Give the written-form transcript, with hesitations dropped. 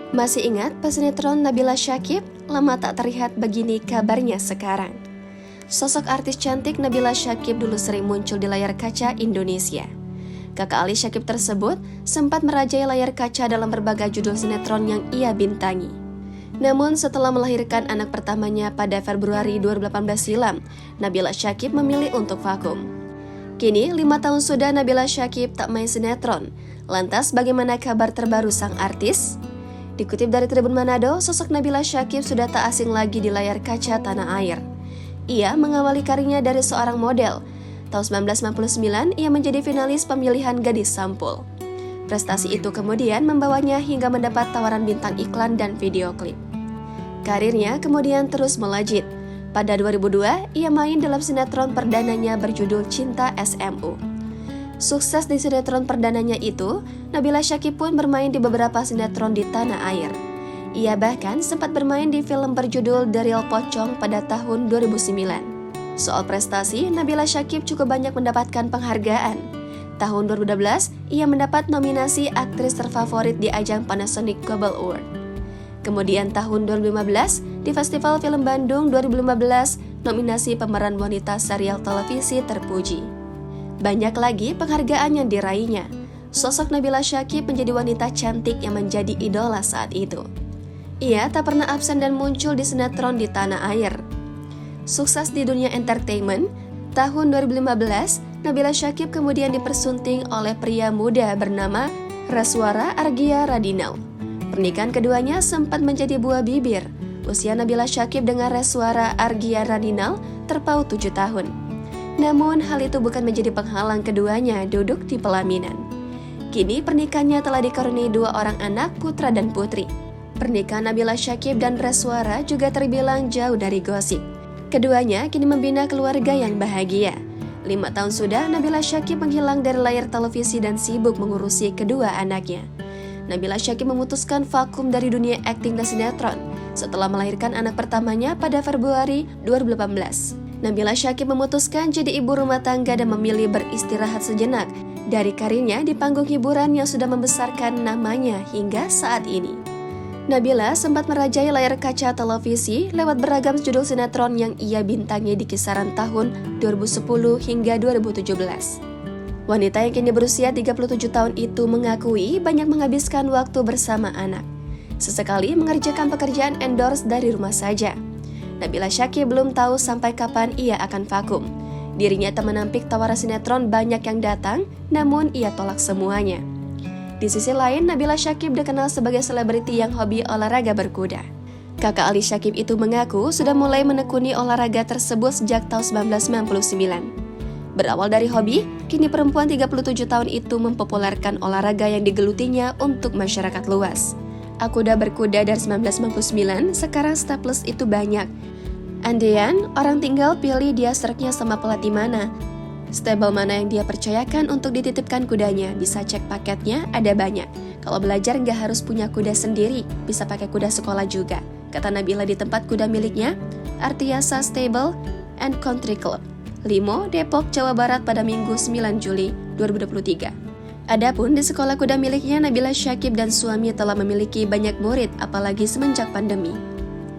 Masih ingat pesinetron Nabila Syakib? Lama tak terlihat, begini kabarnya sekarang. Sosok artis cantik Nabila Syakib dulu sering muncul di layar kaca Indonesia. Kakak Ali Syakib tersebut sempat merajai layar kaca dalam berbagai judul sinetron yang ia bintangi. Namun setelah melahirkan anak pertamanya pada Februari 2018 silam, Nabila Syakib memilih untuk vakum. Kini 5 tahun sudah Nabila Syakib tak main sinetron. Lantas bagaimana kabar terbaru sang artis? Dikutip dari Tribun Manado, sosok Nabila Syakib sudah tak asing lagi di layar kaca tanah air. Ia mengawali karirnya dari seorang model. Tahun 1999, ia menjadi finalis pemilihan Gadis Sampul. Prestasi itu kemudian membawanya hingga mendapat tawaran bintang iklan dan video klip. Karirnya kemudian terus melejit. Pada 2002, ia main dalam sinetron perdananya berjudul Cinta SMU. Sukses di sinetron perdananya itu, Nabila Syakib pun bermain di beberapa sinetron di tanah air. Ia bahkan sempat bermain di film berjudul The Real Pocong pada tahun 2009. Soal prestasi, Nabila Syakib cukup banyak mendapatkan penghargaan. Tahun 2012, ia mendapat nominasi aktris terfavorit di ajang Panasonic Global Award. Kemudian tahun 2015, di Festival Film Bandung 2015, nominasi pemeran wanita serial televisi terpuji. Banyak lagi penghargaan yang diraihnya. Sosok Nabila Syakib menjadi wanita cantik yang menjadi idola saat itu. Ia tak pernah absen dan muncul di sinetron di tanah air. Sukses di dunia entertainment, tahun 2015, Nabila Syakib kemudian dipersunting oleh pria muda bernama Reswara Argia Radinal. Pernikahan keduanya sempat menjadi buah bibir. Usia Nabila Syakib dengan Reswara Argia Radinal terpaut 7 tahun. Namun hal itu bukan menjadi penghalang keduanya duduk di pelaminan. Kini pernikahannya telah dikaruniai 2 orang anak, putra dan putri. Pernikahan Nabila Syakib dan Reswara juga terbilang jauh dari gosip. Keduanya kini membina keluarga yang bahagia. 5 tahun sudah Nabila Syakib menghilang dari layar televisi dan sibuk mengurusi kedua anaknya. Nabila Syakib memutuskan vakum dari dunia akting dan sinetron setelah melahirkan anak pertamanya pada Februari 2018. Nabila Syakib memutuskan jadi ibu rumah tangga dan memilih beristirahat sejenak dari karirnya di panggung hiburan yang sudah membesarkan namanya hingga saat ini. Nabila sempat merajai layar kaca televisi lewat beragam judul sinetron yang ia bintangi di kisaran tahun 2010 hingga 2017. Wanita yang kini berusia 37 tahun itu mengakui banyak menghabiskan waktu bersama anak. Sesekali mengerjakan pekerjaan endorse dari rumah saja. Nabila Syakib belum tahu sampai kapan ia akan vakum. Dirinya tak menampik tawaran sinetron banyak yang datang, namun ia tolak semuanya. Di sisi lain, Nabila Syakib dikenal sebagai selebriti yang hobi olahraga berkuda. Kakak Ali Syakib itu mengaku sudah mulai menekuni olahraga tersebut sejak tahun 1999. Berawal dari hobi, kini perempuan 37 tahun itu mempopulerkan olahraga yang digelutinya untuk masyarakat luas. Kuda berkuda dari 1999, sekarang staples itu banyak. Andean, orang tinggal pilih dia sereknya sama pelatih mana. Stable mana yang dia percayakan untuk dititipkan kudanya, bisa cek paketnya, ada banyak. Kalau belajar nggak harus punya kuda sendiri, bisa pakai kuda sekolah juga, kata Nabila di tempat kuda miliknya, Artiasa Stable and Country Club, Limo, Depok, Jawa Barat pada Minggu 9 Juli 2023. Adapun di sekolah kuda miliknya, Nabila Syakib dan suami telah memiliki banyak murid, apalagi semenjak pandemi.